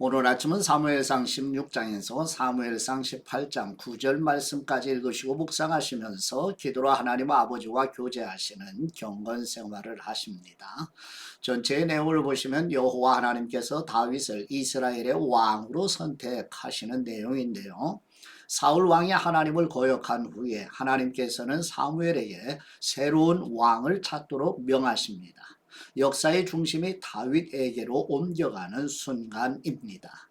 오늘 아침은 사무엘상 16장에서 사무엘상 18장 9절 말씀까지 읽으시고 묵상하시면서 기도로 하나님 아버지와 교제하시는 경건 생활을 하십니다. 전체의 내용을 보시면 여호와 하나님께서 다윗을 이스라엘의 왕으로 선택하시는 내용인데요. 사울 왕이 하나님을 거역한 후에 하나님께서는 사무엘에게 새로운 왕을 찾도록 명하십니다. 역사의 중심이 다윗에게로 옮겨가는 순간입니다.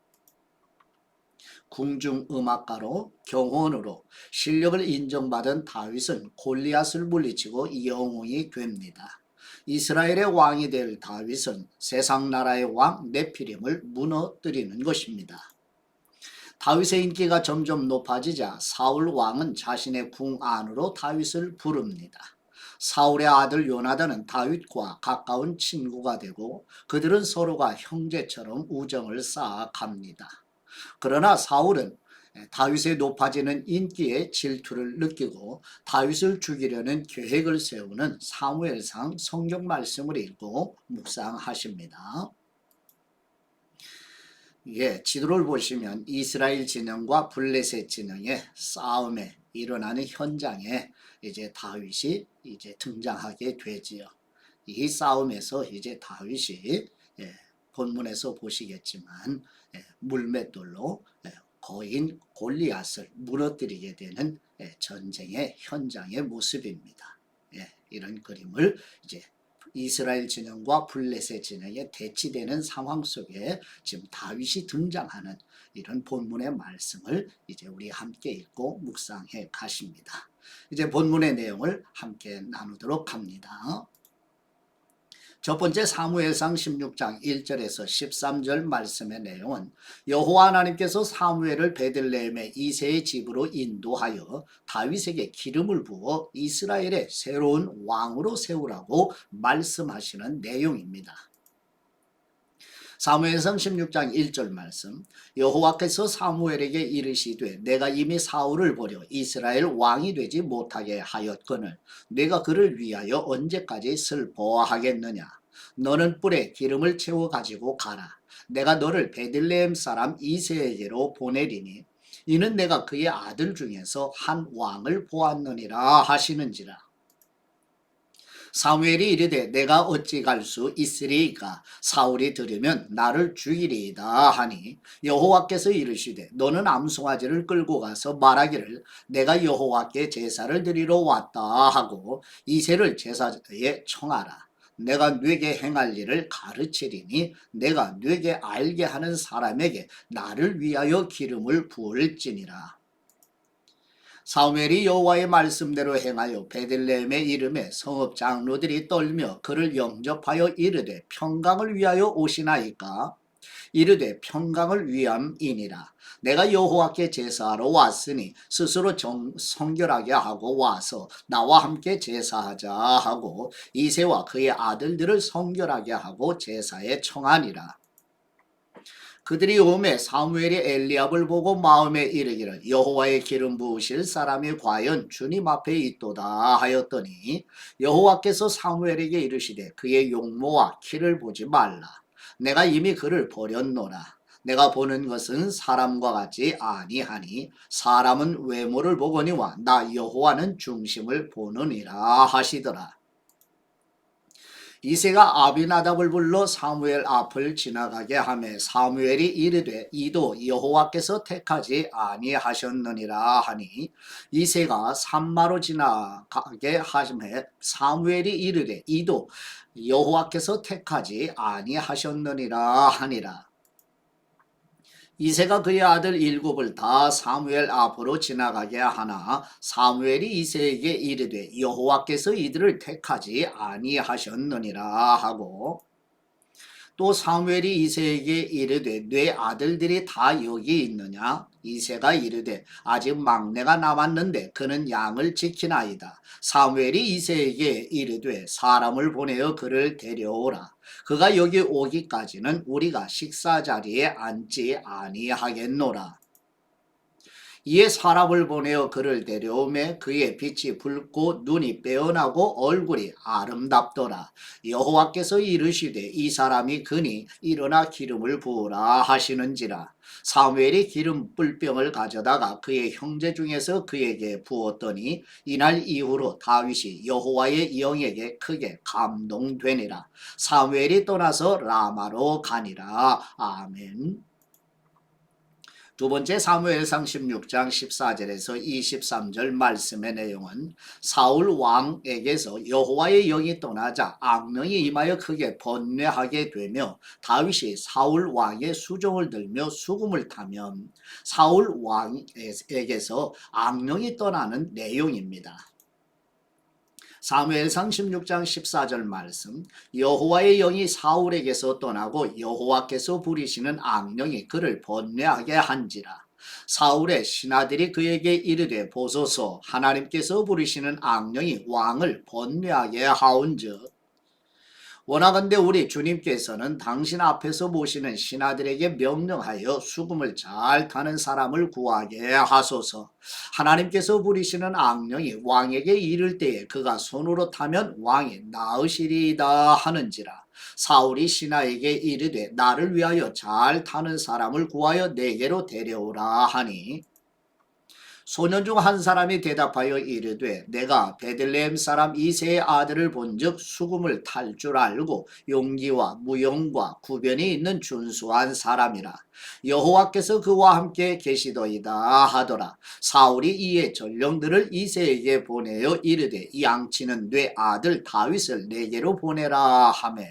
궁중음악가로 경호원으로 실력을 인정받은 다윗은 골리앗을 물리치고 영웅이 됩니다. 이스라엘의 왕이 될 다윗은 세상 나라의 왕 네피림을 무너뜨리는 것입니다. 다윗의 인기가 점점 높아지자 사울 왕은 자신의 궁 안으로 다윗을 부릅니다. 사울의 아들 요나단은 다윗과 가까운 친구가 되고 그들은 서로가 형제처럼 우정을 쌓아갑니다. 그러나 사울은 다윗의 높아지는 인기에 질투를 느끼고 다윗을 죽이려는 계획을 세우는 사무엘상 성경 말씀을 읽고 묵상하십니다. 지도를 보시면 이스라엘 진영과 블레셋 진영의 싸움에 일어나는 현장에 이제 다윗이 등장하게 되지요. 이 싸움에서 이제 다윗이 본문에서 보시겠지만 물맷돌로 거인 골리앗을 무너뜨리게 되는 전쟁의 현장의 모습입니다. 이런 그림을 이제 이스라엘 진영과 블레셋 진영에 대치되는 상황 속에 지금 다윗이 등장하는 이런 본문의 말씀을 이제 우리 함께 읽고 묵상해 가십니다. 이제 본문의 내용을 함께 나누도록 합니다. 첫 번째 사무엘상 16장 1절에서 13절 말씀의 내용은 여호와 하나님께서 사무엘을 베들레헴의 이새의 집으로 인도하여 다윗에게 기름을 부어 이스라엘의 새로운 왕으로 세우라고 말씀하시는 내용입니다. 사무엘상 16장 1절 말씀, 여호와께서 사무엘에게 이르시되 내가 이미 사울을 버려 이스라엘 왕이 되지 못하게 하였거늘 내가 그를 위하여 언제까지 슬퍼하겠느냐. 너는 뿔에 기름을 채워 가지고 가라. 내가 너를 베들레헴 사람 이새에게로 보내리니 이는 내가 그의 아들 중에서 한 왕을 보았느니라 하시는지라. 사무엘이 이르되 내가 어찌 갈 수 있으리이까. 사울이 들으면 나를 죽이리이다 하니 여호와께서 이르시되 너는 암송아지를 끌고 가서 말하기를 내가 여호와께 제사를 드리러 왔다 하고 이새를 제사에 청하라. 내가 뇌게 행할 일을 가르치리니 내가 뇌게 알게 하는 사람에게 나를 위하여 기름을 부을지니라. 사무엘이 여호와의 말씀대로 행하여 베들레헴의 이름에 성읍 장로들이 떨며 그를 영접하여 이르되 평강을 위하여 오시나이까. 이르되 평강을 위함이니라. 내가 여호와께 제사하러 왔으니 스스로 성결하게 하고 와서 나와 함께 제사하자 하고 이새와 그의 아들들을 성결하게 하고 제사에 청하니라. 그들이 오매 사무엘이 엘리압을 보고 마음에 이르기를 여호와의 기름 부으실 사람이 과연 주님 앞에 있도다 하였더니 여호와께서 사무엘에게 이르시되 그의 용모와 키를 보지 말라. 내가 이미 그를 버렸노라. 내가 보는 것은 사람과 같지 아니하니 사람은 외모를 보거니와 나 여호와는 중심을 보느니라 하시더라. 이새가 아비나답을 불러 사무엘 앞을 지나가게 하매 사무엘이 이르되 이도 여호와께서 택하지 아니하셨느니라 하니 이새가 산마로 지나가게 하심에 사무엘이 이르되 이도 여호와께서 택하지 아니하셨느니라 하니라. 이새가 그의 아들 7을 다 사무엘 앞으로 지나가게 하나 사무엘이 이새에게 이르되 여호와께서 이들을 택하지 아니하셨느니라 하고 또 사무엘이 이새에게 이르되 네 아들들이 다 여기 있느냐. 이새가 이르되 아직 막내가 남았는데 그는 양을 지키나이다. 사무엘이 이새에게 이르되 사람을 보내어 그를 데려오라. 그가 여기 오기까지는 우리가 식사 자리에 앉지 아니하겠노라. 이에 사람을 보내어 그를 데려오매 그의 빛이 붉고 눈이 빼어나고 얼굴이 아름답더라. 여호와께서 이르시되 이 사람이 그니 일어나 기름을 부으라 하시는지라. 사무엘이 기름 뿔병을 가져다가 그의 형제 중에서 그에게 부었더니 이날 이후로 다윗이 여호와의 영에게 크게 감동되니라. 사무엘이 떠나서 라마로 가니라. 아멘. 두 번째 사무엘상 16장 14절에서 23절 말씀의 내용은 사울 왕에게서 여호와의 영이 떠나자 악령이 임하여 크게 번뇌하게 되며 다윗이 사울 왕의 수종을 들며 수금을 타면 사울 왕에게서 악령이 떠나는 내용입니다. 사무엘상 16장 14절 말씀 여호와의 영이 사울에게서 떠나고 여호와께서 부리시는 악령이 그를 번뇌하게 한지라. 사울의 신하들이 그에게 이르되 보소서 하나님께서 부리시는 악령이 왕을 번뇌하게 하온즉 원하건대 우리 주님께서는 당신 앞에서 모시는 신하들에게 명령하여 수금을 잘 타는 사람을 구하게 하소서. 하나님께서 부리시는 악령이 왕에게 이를 때에 그가 손으로 타면 왕이 나으시리이다 하는지라. 사울이 신하에게 이르되 나를 위하여 잘 타는 사람을 구하여 내게로 데려오라 하니 소년 중 한 사람이 대답하여 이르되 내가 베들레헴 사람 이새의 아들을 본즉 수금을 탈 줄 알고 용기와 무용과 구변이 있는 준수한 사람이라. 여호와께서 그와 함께 계시더이다 하더라. 사울이 이에 전령들을 이새에게 보내어 이르되 양치는 네 아들 다윗을 내게로 보내라 하매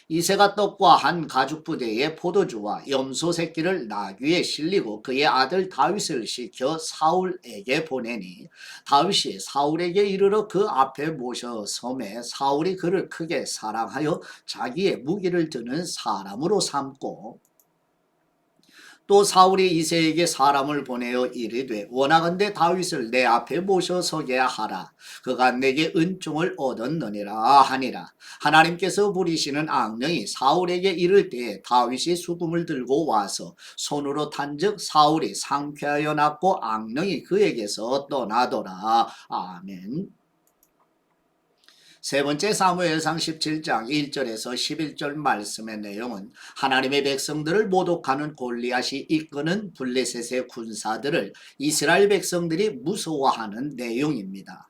이새가 떡과 한 가죽 부대에 포도주와 염소 새끼를 나귀에 실리고 그의 아들 다윗을 시켜 사울에게 보내니 다윗이 사울에게 이르러 그 앞에 모셔 섬에 사울이 그를 크게 사랑하여 자기의 무기를 드는 사람으로 삼고 또 사울이 이새에게 사람을 보내어 이르되 원하건대 다윗을 내 앞에 모셔 서게 하라. 그가 내게 은총을 얻었느니라 하니라. 하나님께서 부리시는 악령이 사울에게 이를 때에 다윗이 수금을 들고 와서 손으로 탄즉 사울이 상쾌하여 났고 악령이 그에게서 떠나더라. 아멘. 세 번째 사무엘상 17장 1절에서 11절 말씀의 내용은 하나님의 백성들을 모독하는 골리앗이 이끄는 블레셋의 군사들을 이스라엘 백성들이 무서워하는 내용입니다.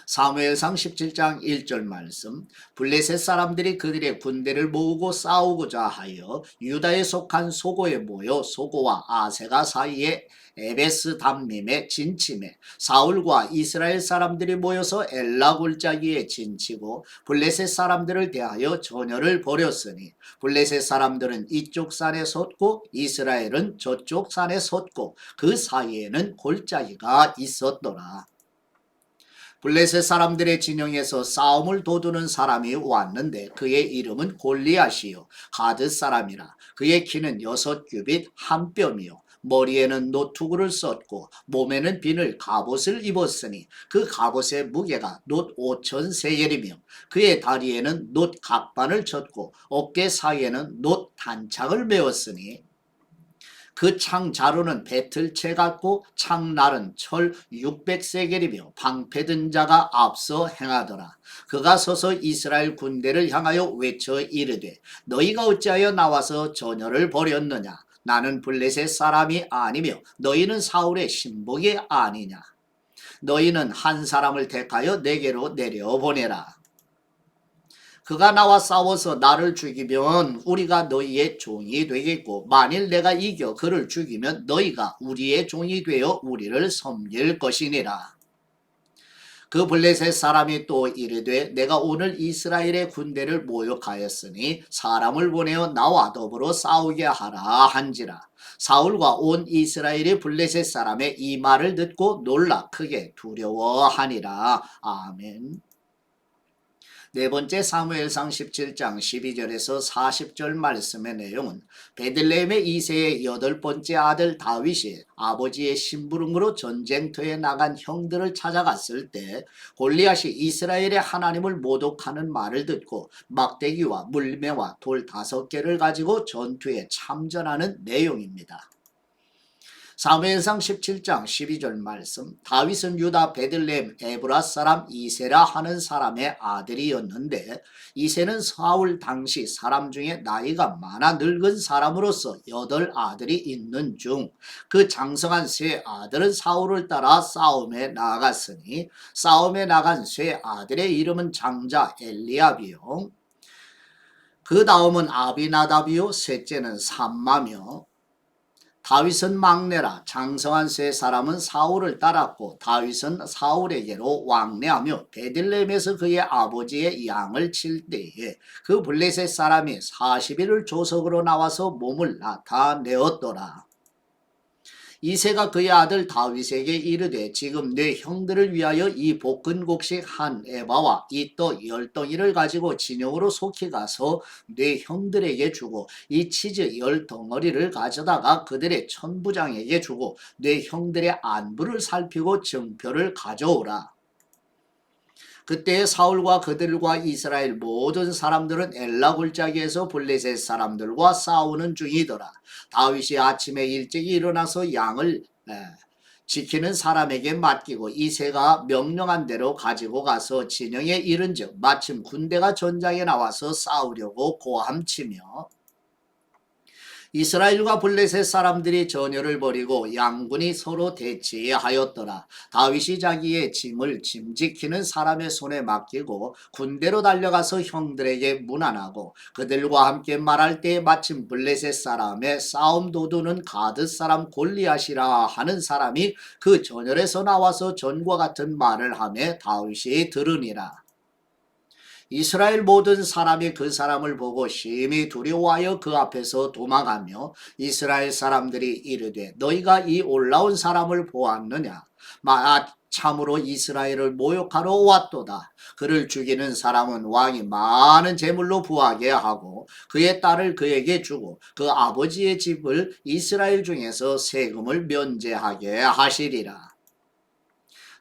사무엘상 17장 1절 말씀 블레셋 사람들이 그들의 군대를 모으고 싸우고자 하여 유다에 속한 소고에 모여 소고와 아세가 사이에 에베스 담림에 진침해 사울과 이스라엘 사람들이 모여서 엘라 골짜기에 진치고 블레셋 사람들을 대하여 전열을 벌였으니 블레셋 사람들은 이쪽 산에 섰고 이스라엘은 저쪽 산에 섰고 그 사이에는 골짜기가 있었더라. 블레셋 사람들의 진영에서 싸움을 도두는 사람이 왔는데 그의 이름은 골리앗이요 가드 사람이라. 그의 키는 6규빗 한 뼘이요 머리에는 노투구를 썼고 몸에는 비늘 갑옷을 입었으니 그 갑옷의 무게가 놋 5천 세겔이며 그의 다리에는 놋 각반을 쳤고 어깨 사이에는 놋 단창을 메었으니 그 창 자루는 배틀채 같고 창날은 철 600세겔이며 방패 든 자가 앞서 행하더라. 그가 서서 이스라엘 군대를 향하여 외쳐 이르되 너희가 어찌하여 나와서 전열을 벌였느냐. 나는 블레셋 사람이 아니며 너희는 사울의 신복이 아니냐. 너희는 한 사람을 택하여 내게로 내려보내라. 그가 나와 싸워서 나를 죽이면 우리가 너희의 종이 되겠고 만일 내가 이겨 그를 죽이면 너희가 우리의 종이 되어 우리를 섬길 것이니라. 그 블레셋 사람이 또 이르되 내가 오늘 이스라엘의 군대를 모욕하였으니 사람을 보내어 나와 더불어 싸우게 하라 한지라. 사울과 온 이스라엘이 블레셋 사람의 이 말을 듣고 놀라 크게 두려워하니라. 아멘. 네 번째 사무엘상 17장 12절에서 40절 말씀의 내용은 베들레헴의 이새의 8번째 아들 다윗이 아버지의 심부름으로 전쟁터에 나간 형들을 찾아갔을 때 골리앗이 이스라엘의 하나님을 모독하는 말을 듣고 막대기와 물매와 돌 5개를 가지고 전투에 참전하는 내용입니다. 사무엘상 17장 12절 말씀. 다윗은 유다 베들레헴 에브라 사람 이세라 하는 사람의 아들이었는데 이세는 사울 당시 사람 중에 나이가 많아 늙은 사람으로서 8 아들이 있는 중 그 장성한 세 아들은 사울을 따라 싸움에 나갔으니 싸움에 나간 세 아들의 이름은 장자 엘리압이요 그 다음은 아비나답이요 셋째는 삼마며 다윗은 막내라. 장성한 세 사람은 사울을 따랐고 다윗은 사울에게로 왕래하며 베들레헴에서 그의 아버지의 양을 칠 때에 그 블레셋 사람이 40일을 조석으로 나와서 몸을 나타내었더라. 이새가 그의 아들 다윗에게 이르되 지금 내 형들을 위하여 이 볶은 곡식 한 에바와 이 떡 10덩이를 가지고 진영으로 속히 가서 내 형들에게 주고 이 치즈 10덩어리를 가져다가 그들의 천부장에게 주고 내 형들의 안부를 살피고 증표를 가져오라. 그때 사울과 그들과 이스라엘 모든 사람들은 엘라 골짜기에서 블레셋 사람들과 싸우는 중이더라. 다윗이 아침에 일찍 일어나서 양을 지키는 사람에게 맡기고 이새가 명령한 대로 가지고 가서 진영에 이른즉 마침 군대가 전장에 나와서 싸우려고 고함치며 이스라엘과 블레셋 사람들이 전열을 벌이고 양군이 서로 대치하였더라. 다윗이 자기의 짐을 짐 지키는 사람의 손에 맡기고 군대로 달려가서 형들에게 문안하고 그들과 함께 말할 때에 마침 블레셋 사람의 싸움 도두는 가드 사람 골리앗이라 하는 사람이 그 전열에서 나와서 전과 같은 말을 하며 다윗이 들으니라. 이스라엘 모든 사람이 그 사람을 보고 심히 두려워하여 그 앞에서 도망하며 이스라엘 사람들이 이르되 너희가 이 올라온 사람을 보았느냐? 참으로 이스라엘을 모욕하러 왔도다. 그를 죽이는 사람은 왕이 많은 재물로 부하게 하고 그의 딸을 그에게 주고 그 아버지의 집을 이스라엘 중에서 세금을 면제하게 하시리라.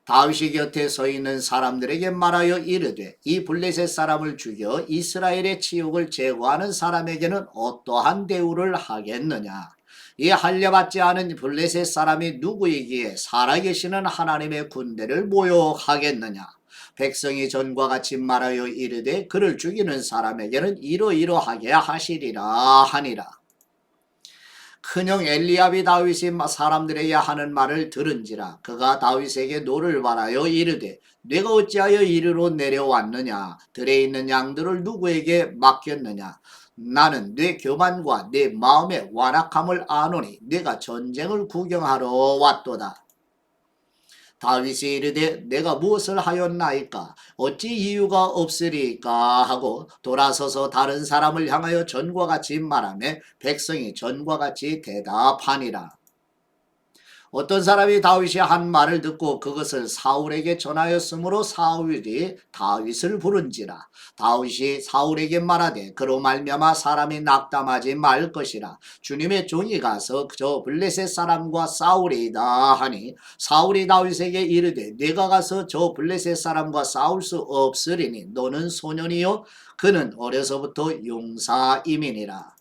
다윗이 곁에 서 있는 사람들에게 말하여 이르되 이 블레셋 사람을 죽여 이스라엘의 치욕을 제거하는 사람에게는 어떠한 대우를 하겠느냐? 이 할례받지 않은 블레셋 사람이 누구이기에 살아계시는 하나님의 군대를 모욕하겠느냐? 백성이 전과 같이 말하여 이르되 그를 죽이는 사람에게는 이러이러하게 하시리라 하니라. 큰형 엘리압이 다윗이 사람들에게 하는 말을 들은지라 그가 다윗에게 노를 바라여 이르되 내가 어찌하여 이리로 내려왔느냐? 들에 있는 양들을 누구에게 맡겼느냐? 나는 내 교만과 내 마음의 완악함을 아노니 내가 전쟁을 구경하러 왔도다. 다윗이 이르되 내가 무엇을 하였나이까? 어찌 이유가 없으리까? 하고 돌아서서 다른 사람을 향하여 전과 같이 말하며 백성이 전과 같이 대답하니라. 어떤 사람이 다윗이 한 말을 듣고 그것을 사울에게 전하였으므로 사울이 다윗을 부른지라. 다윗이 사울에게 말하되 그로 말미암아 사람이 낙담하지 말 것이라. 주님의 종이 가서 저 블레셋 사람과 싸우리이다 하니 사울이 다윗에게 이르되 내가 가서 저 블레셋 사람과 싸울 수 없으리니 너는 소년이요 그는 어려서부터 용사임이니라.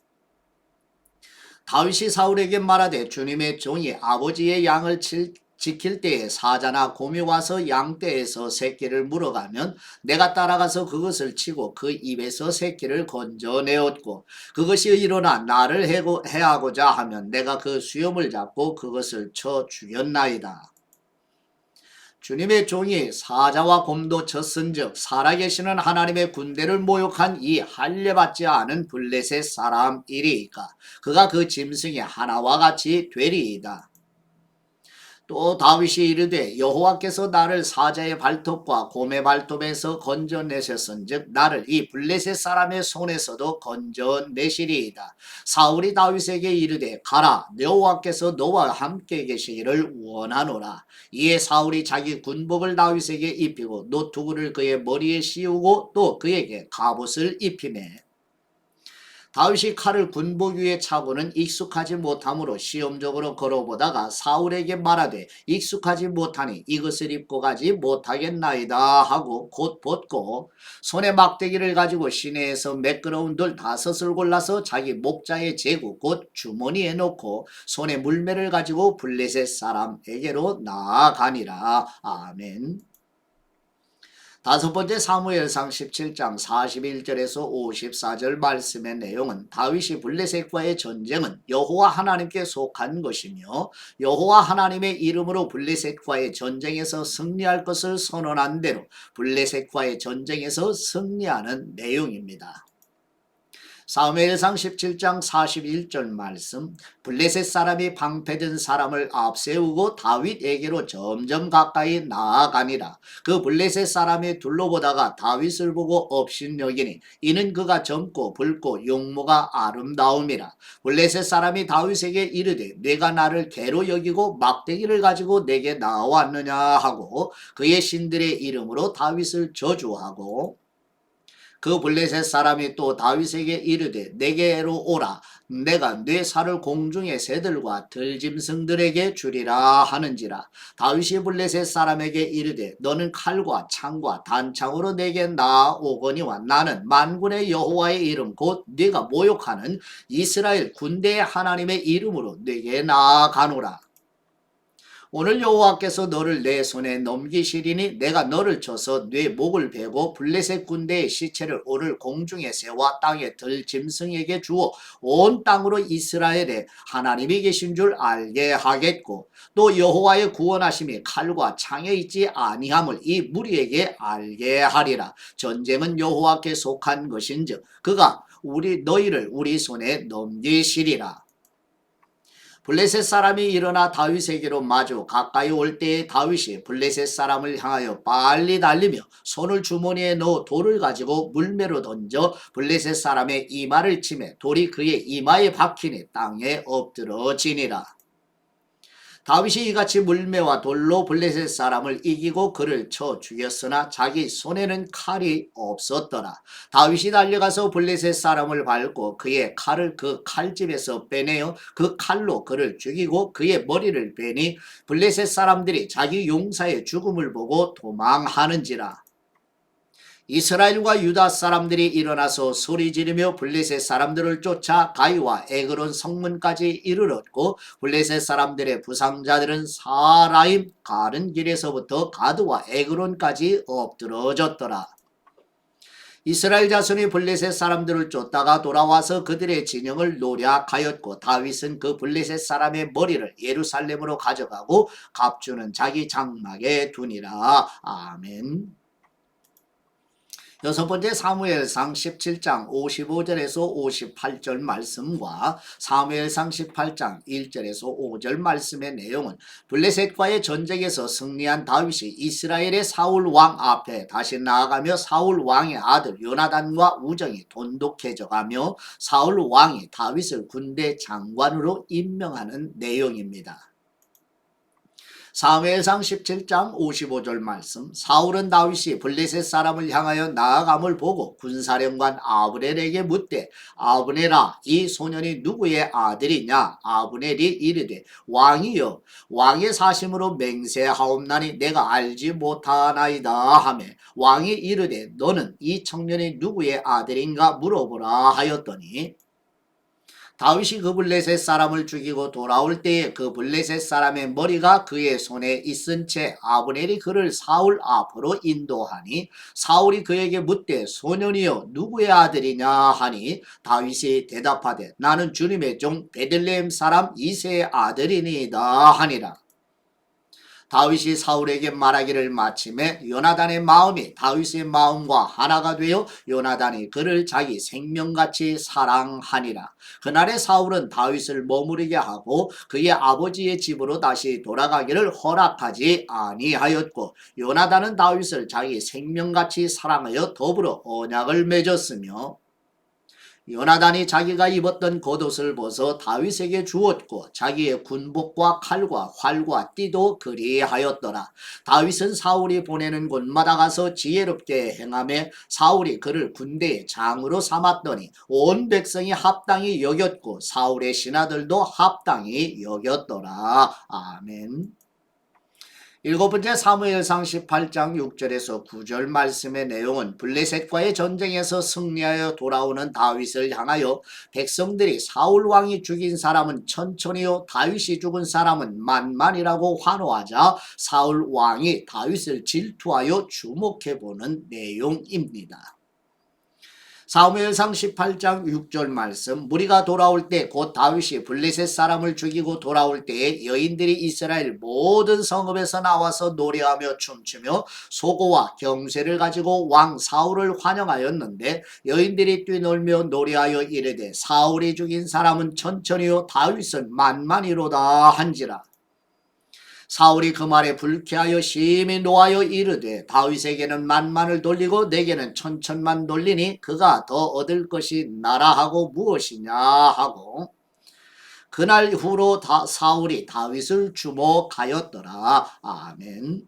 다윗이 사울에게 말하되 주님의 종이 아버지의 양을 지킬 때에 사자나 곰이 와서 양떼에서 새끼를 물어가면 내가 따라가서 그것을 치고 그 입에서 새끼를 건져내었고 그것이 일어나 나를 해하고자 하면 내가 그 수염을 잡고 그것을 쳐 죽였나이다. 주님의 종이 사자와 곰도 쳤은즉 살아계시는 하나님의 군대를 모욕한 이 할례받지 않은 블레셋 사람이리이까 그가 그 짐승의 하나와 같이 되리이다. 또 다윗이 이르되 여호와께서 나를 사자의 발톱과 곰의 발톱에서 건져내셨은즉 나를 이 블레셋 사람의 손에서도 건져내시리이다. 사울이 다윗에게 이르되 가라 여호와께서 너와 함께 계시기를 원하노라. 이에 사울이 자기 군복을 다윗에게 입히고 노투구를 그의 머리에 씌우고 또 그에게 갑옷을 입히매 다윗이 칼을 군복 위에 차고는 익숙하지 못하므로 시험적으로 걸어보다가 사울에게 말하되 익숙하지 못하니 이것을 입고 가지 못하겠나이다 하고 곧 벗고 손에 막대기를 가지고 시내에서 매끄러운 돌 5을 골라서 자기 목자의 제구 곧 주머니에 넣고 손에 물매를 가지고 블레셋 사람에게로 나아가니라. 아멘. 다섯 번째 사무엘상 17장 41절에서 54절 말씀의 내용은 다윗이 블레셋과의 전쟁은 여호와 하나님께 속한 것이며 여호와 하나님의 이름으로 블레셋과의 전쟁에서 승리할 것을 선언한 대로 블레셋과의 전쟁에서 승리하는 내용입니다. 사무엘상 17장 41절 말씀 블레셋 사람이 방패든 사람을 앞세우고 다윗에게로 점점 가까이 나아가니라. 그 블레셋 사람이 둘러보다가 다윗을 보고 업신여기니 이는 그가 젊고 붉고 용모가 아름다움이라. 블레셋 사람이 다윗에게 이르되 내가 나를 개로 여기고 막대기를 가지고 내게 나왔느냐 하고 그의 신들의 이름으로 다윗을 저주하고 그 블레셋 사람이 또 다윗에게 이르되 내게로 오라 내가 네 살을 공중의 새들과 들짐승들에게 주리라 하는지라. 다윗이 블레셋 사람에게 이르되 너는 칼과 창과 단창으로 내게 나오거니와 나는 만군의 여호와의 이름 곧 네가 모욕하는 이스라엘 군대의 하나님의 이름으로 네게 나아가노라. 오늘 여호와께서 너를 내 손에 넘기시리니 내가 너를 쳐서 네 목을 베고 블레셋 군대의 시체를 오늘 공중의 새와 땅의 들짐승에게 주어 온 땅으로 이스라엘에 하나님이 계신 줄 알게 하겠고 또 여호와의 구원하심이 칼과 창에 있지 아니함을 이 무리에게 알게 하리라. 전쟁은 여호와께 속한 것인즉 그가 너희를 우리 손에 넘기시리라. 블레셋 사람이 일어나 다윗에게로 마주 가까이 올 때에 다윗이 블레셋 사람을 향하여 빨리 달리며 손을 주머니에 넣어 돌을 가지고 물매로 던져 블레셋 사람의 이마를 치매 돌이 그의 이마에 박히니 땅에 엎드러지니라. 다윗이 이같이 물매와 돌로 블레셋 사람을 이기고 그를 쳐 죽였으나 자기 손에는 칼이 없었더라. 다윗이 달려가서 블레셋 사람을 밟고 그의 칼을 그 칼집에서 빼내어 그 칼로 그를 죽이고 그의 머리를 베니 블레셋 사람들이 자기 용사의 죽음을 보고 도망하는지라. 이스라엘과 유다 사람들이 일어나서 소리 지르며 블레셋 사람들을 쫓아 가이와 에그론 성문까지 이르렀고 블레셋 사람들의 부상자들은 사라임 가는 길에서부터 가드와 에그론까지 엎드러졌더라. 이스라엘 자손이 블레셋 사람들을 쫓다가 돌아와서 그들의 진영을 노략하였고 다윗은 그 블레셋 사람의 머리를 예루살렘으로 가져가고 갑주는 자기 장막에 두니라. 아멘. 여섯 번째 사무엘상 17장 55절에서 58절 말씀과 사무엘상 18장 1절에서 5절 말씀의 내용은 블레셋과의 전쟁에서 승리한 다윗이 이스라엘의 사울 왕 앞에 다시 나아가며 사울 왕의 아들 요나단과 우정이 돈독해져가며 사울 왕이 다윗을 군대 장관으로 임명하는 내용입니다. 사무엘상 17장 55절 말씀 사울은 다윗이 블레셋 사람을 향하여 나아감을 보고 군사령관 아브넬에게 묻되 아브넬아 이 소년이 누구의 아들이냐. 아브넬이 이르되 왕이여 왕의 사심으로 맹세하옵나니 내가 알지 못하나이다 하며 왕이 이르되 너는 이 청년이 누구의 아들인가 물어보라 하였더니 다윗이 그 블레셋 사람을 죽이고 돌아올 때에 그 블레셋 사람의 머리가 그의 손에 있은 채 아브넬이 그를 사울 앞으로 인도하니 사울이 그에게 묻되 소년이여 누구의 아들이냐 하니 다윗이 대답하되 나는 주님의 종 베들레헴 사람 이새의 아들이니이다 하니라. 다윗이 사울에게 말하기를 마침에 요나단의 마음이 다윗의 마음과 하나가 되어 요나단이 그를 자기 생명같이 사랑하니라. 그날에 사울은 다윗을 머무르게 하고 그의 아버지의 집으로 다시 돌아가기를 허락하지 아니하였고 요나단은 다윗을 자기 생명같이 사랑하여 더불어 언약을 맺었으며 요나단이 자기가 입었던 겉옷을 벗어 다윗에게 주었고 자기의 군복과 칼과 활과 띠도 그리하였더라. 다윗은 사울이 보내는 곳마다 가서 지혜롭게 행하며 사울이 그를 군대의 장으로 삼았더니 온 백성이 합당히 여겼고 사울의 신하들도 합당히 여겼더라. 아멘. 일곱 번째 사무엘상 18장 6절에서 9절 말씀의 내용은 블레셋과의 전쟁에서 승리하여 돌아오는 다윗을 향하여 백성들이 사울 왕이 죽인 사람은 천천히요 다윗이 죽은 사람은 만만이라고 환호하자 사울 왕이 다윗을 질투하여 주목해 보는 내용입니다. 사무엘상 18장 6절 말씀, 무리가 돌아올 때 곧 다윗이 블레셋 사람을 죽이고 돌아올 때에 여인들이 이스라엘 모든 성읍에서 나와서 노래하며 춤추며 소고와 경쇠를 가지고 왕 사울을 환영하였는데 여인들이 뛰놀며 노래하여 이르되 사울이 죽인 사람은 천천히요 다윗은 만만이로다 한지라. 사울이 그 말에 불쾌하여 심히 노하여 이르되 다윗에게는 만만을 돌리고 내게는 천천만 돌리니 그가 더 얻을 것이 나라 하고 무엇이냐 하고 그날 후로 사울이 다윗을 주목하였더라. 아멘.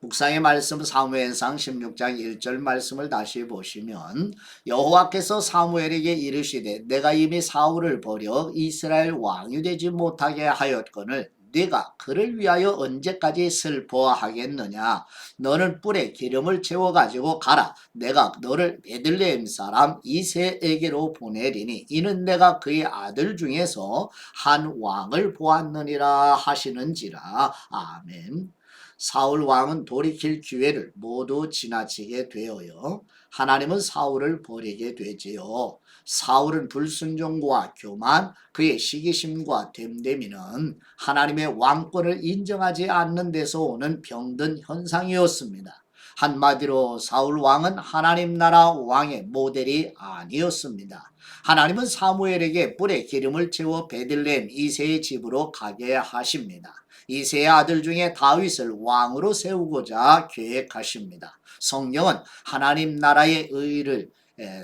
묵상의 말씀 사무엘상 16장 1절 말씀을 다시 보시면 여호와께서 사무엘에게 이르시되 내가 이미 사울을 버려 이스라엘 왕이 되지 못하게 하였거늘 네가 그를 위하여 언제까지 슬퍼하겠느냐. 너는 뿔에 기름을 채워 가지고 가라. 내가 너를 베들레헴 사람 이새에게로 보내리니 이는 내가 그의 아들 중에서 한 왕을 보았느니라 하시는지라. 아멘. 사울 왕은 돌이킬 기회를 모두 지나치게 되어요. 하나님은 사울을 버리게 되지요. 사울은 불순종과 교만, 그의 시기심과 됨됨이는 하나님의 왕권을 인정하지 않는 데서 오는 병든 현상이었습니다. 한마디로 사울 왕은 하나님 나라 왕의 모델이 아니었습니다. 하나님은 사무엘에게 뿔에 기름을 채워 베들레헴 이새의 집으로 가게 하십니다. 이새의 아들 중에 다윗을 왕으로 세우고자 계획하십니다. 성령은 하나님 나라의 의를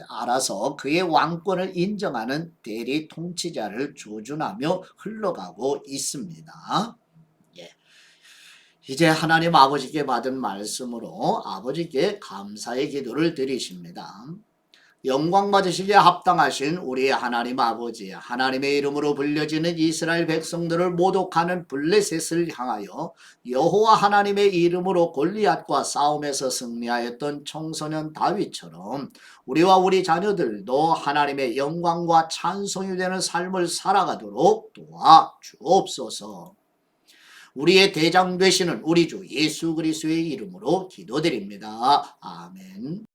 알아서 그의 왕권을 인정하는 대리 통치자를 조준하며 흘러가고 있습니다. 이제 하나님 아버지께 받은 말씀으로 아버지께 감사의 기도를 드리십니다. 영광 받으시기에 합당하신 우리 하나님 아버지, 하나님의 이름으로 불려지는 이스라엘 백성들을 모독하는 블레셋을 향하여 여호와 하나님의 이름으로 골리앗과 싸움에서 승리하였던 청소년 다윗처럼 우리와 우리 자녀들도 하나님의 영광과 찬송이 되는 삶을 살아가도록 도와주옵소서. 우리의 대장 되시는 우리 주 예수 그리스도의 이름으로 기도드립니다. 아멘.